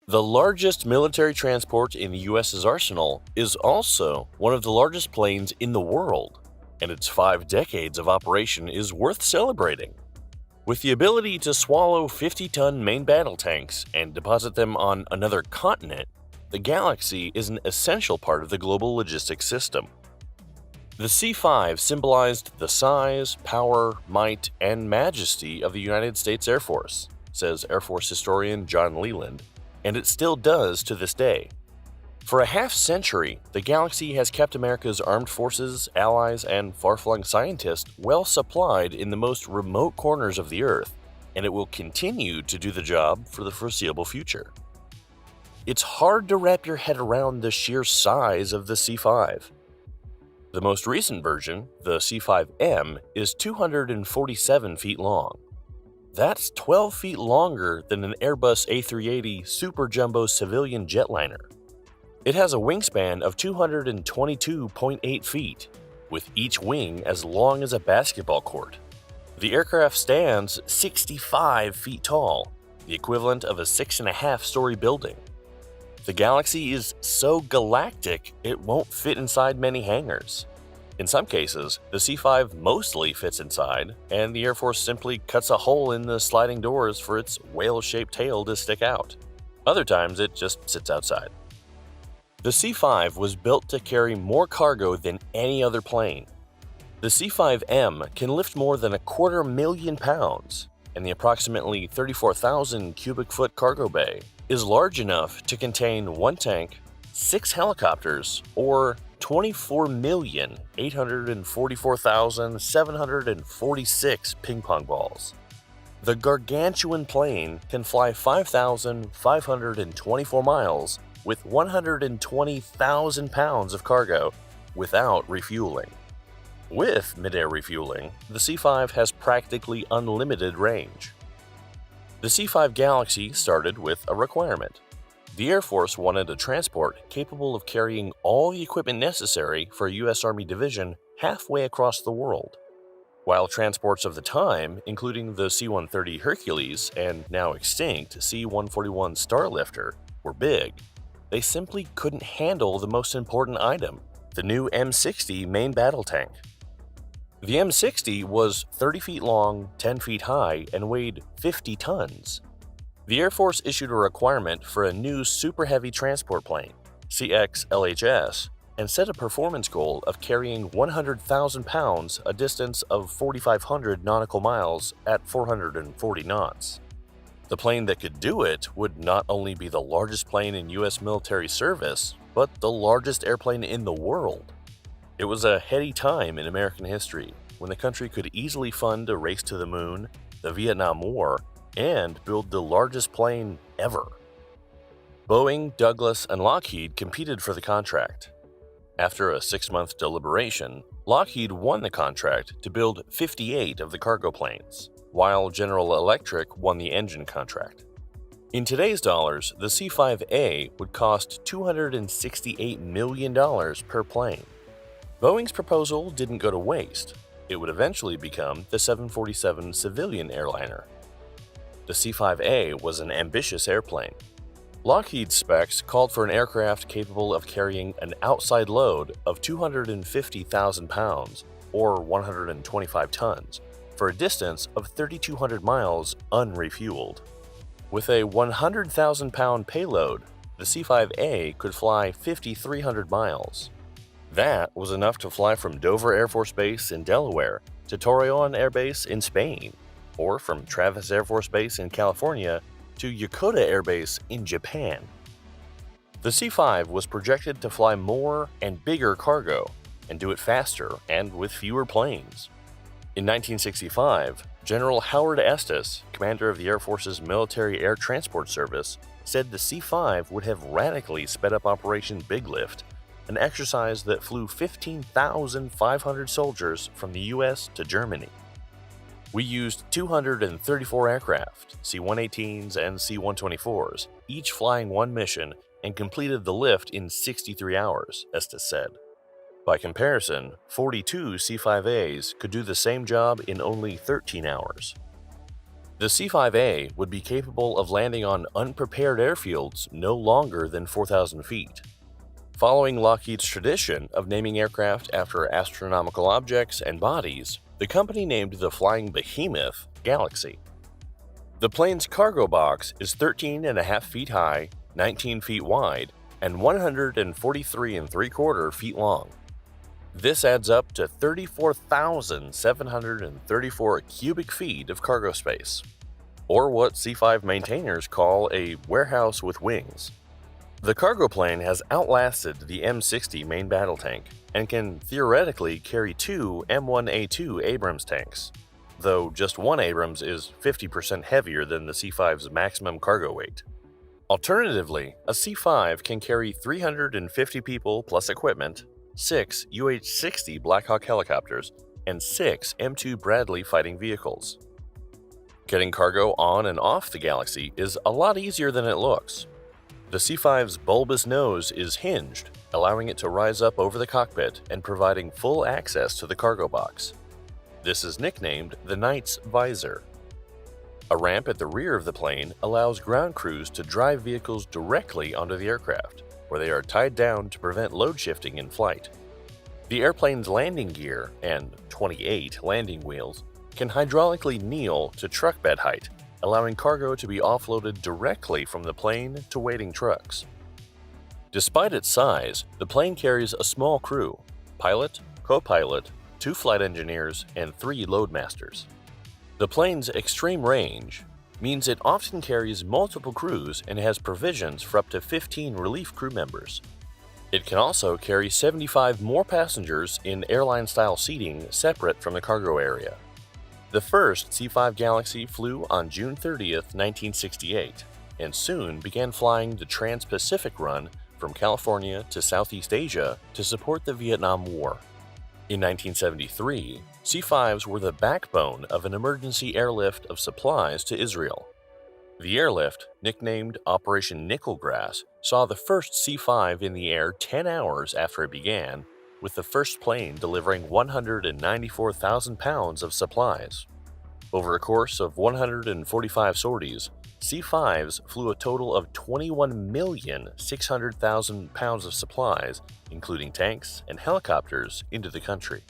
The largest military transport in the US's arsenal is also one of the largest planes in the world, and its 5 decades of operation is worth celebrating. With the ability to swallow 50-ton main battle tanks and deposit them on another continent, the Galaxy is an essential part of the global logistics system. The C-5 symbolized the size, power, might, and majesty of the United States Air Force, says Air Force historian John Leland, and it still does to this day. For a half-century, the Galaxy has kept America's armed forces, allies, and far-flung scientists well supplied in the most remote corners of the Earth, and it will continue to do the job for the foreseeable future. It's hard to wrap your head around the sheer size of the C-5. The most recent version, the C-5M, is 247 feet long. That's 12 feet longer than an Airbus A380 Super Jumbo civilian jetliner. It has a wingspan of 222.8 feet, with each wing as long as a basketball court. The aircraft stands 65 feet tall, the equivalent of a 6.5-story building. The Galaxy is so galactic it won't fit inside many hangars. In some cases, the C-5 mostly fits inside, and the Air Force simply cuts a hole in the sliding doors for its whale-shaped tail to stick out. Other times, it just sits outside. The C-5 was built to carry more cargo than any other plane. The C-5M can lift more than 250,000 pounds, and the approximately 34,000 cubic foot cargo bay is large enough to contain one tank, 6 helicopters, or 24,844,746 ping pong balls. The gargantuan plane can fly 5,524 miles with 120,000 pounds of cargo without refueling. With mid-air refueling, the C-5 has practically unlimited range. The C-5 Galaxy started with a requirement. The Air Force wanted a transport capable of carrying all the equipment necessary for a U.S. Army division halfway across the world. While transports of the time, including the C-130 Hercules and now extinct C-141 Starlifter, were big, they simply couldn't handle the most important item, the new M60 main battle tank. The M60 was 30 feet long, 10 feet high, and weighed 50 tons. The Air Force issued a requirement for a new super heavy transport plane, CX-LHS, and set a performance goal of carrying 100,000 pounds a distance of 4,500 nautical miles at 440 knots. The plane that could do it would not only be the largest plane in U.S. military service, but the largest airplane in the world. It was a heady time in American history when the country could easily fund a race to the moon, the Vietnam War, and build the largest plane ever. Boeing, Douglas, and Lockheed competed for the contract. After a 6-month deliberation, Lockheed won the contract to build 58 of the cargo planes, while General Electric won the engine contract. In today's dollars, the C-5A would cost $268 million per plane. Boeing's proposal didn't go to waste. It would eventually become the 747 civilian airliner. The C-5A was an ambitious airplane. Lockheed's specs called for an aircraft capable of carrying an outside load of 250,000 pounds, or 125 tons, for a distance of 3,200 miles unrefueled. With a 100,000-pound payload, the C-5A could fly 5,300 miles. That was enough to fly from Dover Air Force Base in Delaware to Torreon Air Base in Spain, or from Travis Air Force Base in California to Yokota Air Base in Japan. The C-5 was projected to fly more and bigger cargo, and do it faster and with fewer planes. In 1965, General Howard Estes, commander of the Air Force's Military Air Transport Service, said the C-5 would have radically sped up Operation Big Lift, an exercise that flew 15,500 soldiers from the U.S. to Germany. We used 234 aircraft, C-118s and C-124s, each flying one mission, and completed the lift in 63 hours, Estes said. By comparison, 42 C-5As could do the same job in only 13 hours. The C-5A would be capable of landing on unprepared airfields no longer than 4,000 feet. Following Lockheed's tradition of naming aircraft after astronomical objects and bodies, the company named the flying behemoth Galaxy. The plane's cargo box is 13.5 feet high, 19 feet wide, and 143.75 feet long. This adds up to 34,734 cubic feet of cargo space, or what C-5 maintainers call a warehouse with wings. The cargo plane has outlasted the M60 main battle tank and can theoretically carry two M1A2 Abrams tanks, though just one Abrams is 50% heavier than the C-5's maximum cargo weight. Alternatively, a C-5 can carry 350 people plus equipment, 6 UH-60 Black Hawk helicopters, and 6 M2 Bradley fighting vehicles. Getting cargo on and off the Galaxy is a lot easier than it looks. The C-5's bulbous nose is hinged, allowing it to rise up over the cockpit and providing full access to the cargo box. This is nicknamed the Knight's Visor. A ramp at the rear of the plane allows ground crews to drive vehicles directly onto the aircraft, where they are tied down to prevent load shifting in flight. The airplane's landing gear and 28 landing wheels can hydraulically kneel to truck bed height, allowing cargo to be offloaded directly from the plane to waiting trucks. Despite its size, the plane carries a small crew: pilot, co-pilot, 2 flight engineers, and 3 loadmasters. The plane's extreme range means it often carries multiple crews and has provisions for up to 15 relief crew members. It can also carry 75 more passengers in airline-style seating separate from the cargo area. The first C-5 Galaxy flew on June 30, 1968, and soon began flying the Trans-Pacific run from California to Southeast Asia to support the Vietnam War. In 1973, C-5s were the backbone of an emergency airlift of supplies to Israel. The airlift, nicknamed Operation Nickelgrass, saw the first C-5 in the air 10 hours after it began, with the first plane delivering 194,000 pounds of supplies. Over a course of 145 sorties, C-5s flew a total of 21,600,000 pounds of supplies, including tanks and helicopters, into the country.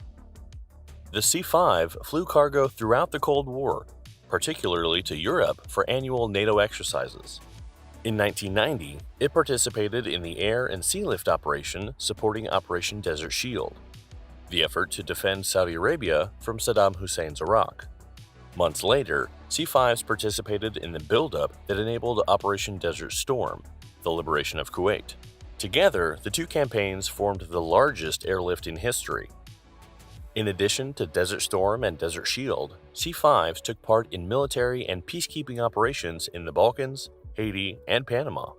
The C-5 flew cargo throughout the Cold War, particularly to Europe for annual NATO exercises. In 1990, it participated in the air and sea lift operation supporting Operation Desert Shield, the effort to defend Saudi Arabia from Saddam Hussein's Iraq. Months later, C-5s participated in the buildup that enabled Operation Desert Storm, the liberation of Kuwait. Together, the two campaigns formed the largest airlift in history. In addition to Desert Storm and Desert Shield, C-5s took part in military and peacekeeping operations in the Balkans, Haiti, and Panama.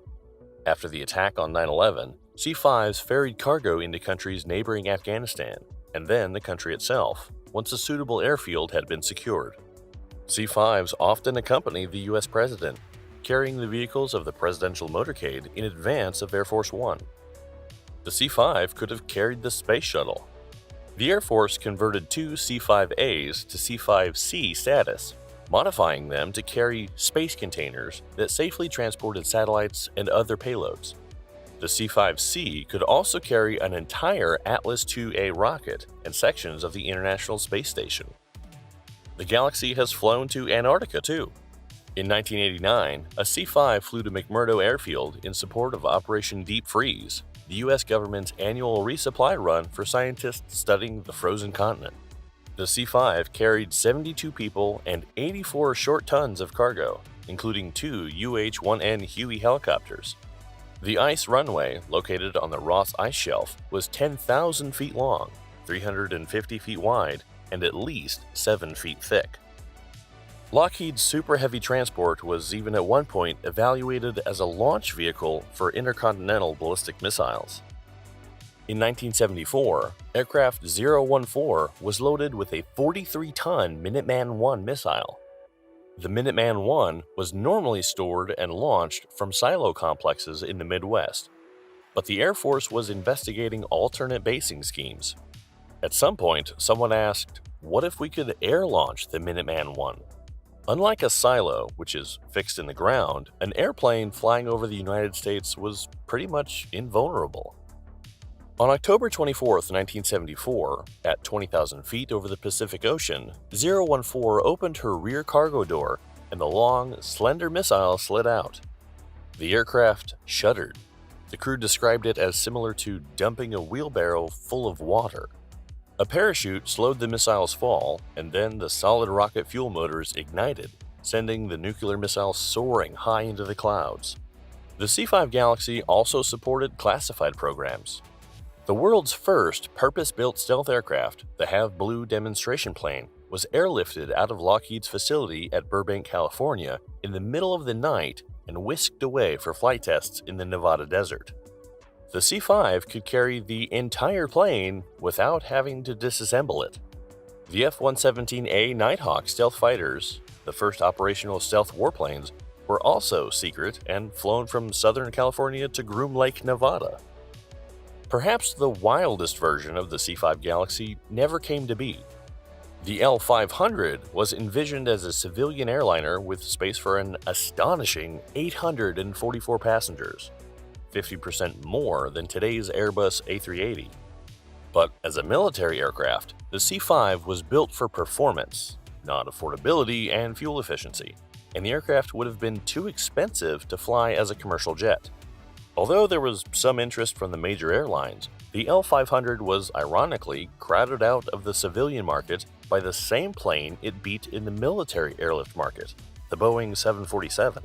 After the attack on 9/11, C-5s ferried cargo into countries neighboring Afghanistan, and then the country itself, once a suitable airfield had been secured. C-5s often accompany the U.S. President, carrying the vehicles of the presidential motorcade in advance of Air Force One. The C-5 could have carried the Space Shuttle. The Air Force converted 2 C-5As to C-5C status, modifying them to carry space containers that safely transported satellites and other payloads. The C-5C could also carry an entire Atlas IIA rocket and sections of the International Space Station. The Galaxy has flown to Antarctica too. In 1989, a C-5 flew to McMurdo Airfield in support of Operation Deep Freeze, the U.S. government's annual resupply run for scientists studying the frozen continent. The C-5 carried 72 people and 84 short tons of cargo, including 2 UH-1N Huey helicopters. The ice runway, located on the Ross Ice Shelf, was 10,000 feet long, 350 feet wide, and at least 7 feet thick. Lockheed's Super Heavy transport was even at one point evaluated as a launch vehicle for intercontinental ballistic missiles. In 1974, aircraft 014 was loaded with a 43-ton Minuteman I missile. The Minuteman I was normally stored and launched from silo complexes in the Midwest, but the Air Force was investigating alternate basing schemes. At some point, someone asked, "What if we could air-launch the Minuteman I?" Unlike a silo, which is fixed in the ground, an airplane flying over the United States was pretty much invulnerable. On October 24, 1974, at 20,000 feet over the Pacific Ocean, 014 opened her rear cargo door and the long, slender missile slid out. The aircraft shuddered. The crew described it as similar to dumping a wheelbarrow full of water. A parachute slowed the missile's fall, and then the solid rocket fuel motors ignited, sending the nuclear missile soaring high into the clouds. The C-5 Galaxy also supported classified programs. The world's first purpose-built stealth aircraft, the Have Blue demonstration plane, was airlifted out of Lockheed's facility at Burbank, California, in the middle of the night and whisked away for flight tests in the Nevada desert. The C-5 could carry the entire plane without having to disassemble it. The F-117A Nighthawk stealth fighters, the first operational stealth warplanes, were also secret and flown from Southern California to Groom Lake, Nevada. Perhaps the wildest version of the C-5 Galaxy never came to be. The L-500 was envisioned as a civilian airliner with space for an astonishing 844 passengers, 50% more than today's Airbus A380. But as a military aircraft, the C-5 was built for performance, not affordability and fuel efficiency, and the aircraft would have been too expensive to fly as a commercial jet. Although there was some interest from the major airlines, the L-500 was ironically crowded out of the civilian market by the same plane it beat in the military airlift market, the Boeing 747.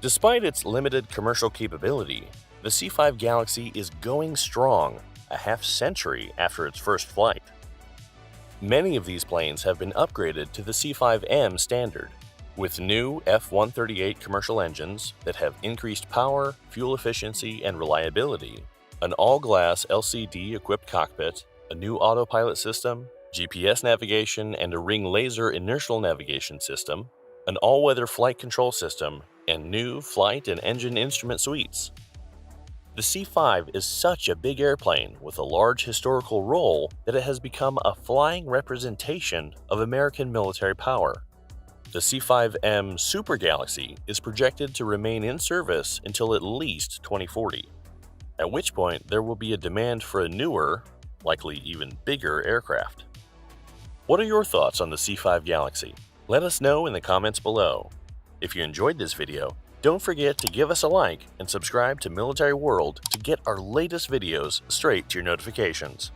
Despite its limited commercial capability, the C-5 Galaxy is going strong a half-century after its first flight. Many of these planes have been upgraded to the C-5M standard, with new F-138 commercial engines that have increased power, fuel efficiency, and reliability, an all-glass LCD-equipped cockpit, a new autopilot system, GPS navigation and a ring laser inertial navigation system, an all-weather flight control system, and new flight and engine instrument suites. The C-5 is such a big airplane with a large historical role that it has become a flying representation of American military power. The C-5M Super Galaxy is projected to remain in service until at least 2040, at which point there will be a demand for a newer, likely even bigger aircraft. What are your thoughts on the C-5 Galaxy? Let us know in the comments below. If you enjoyed this video, don't forget to give us a like and subscribe to Military World to get our latest videos straight to your notifications.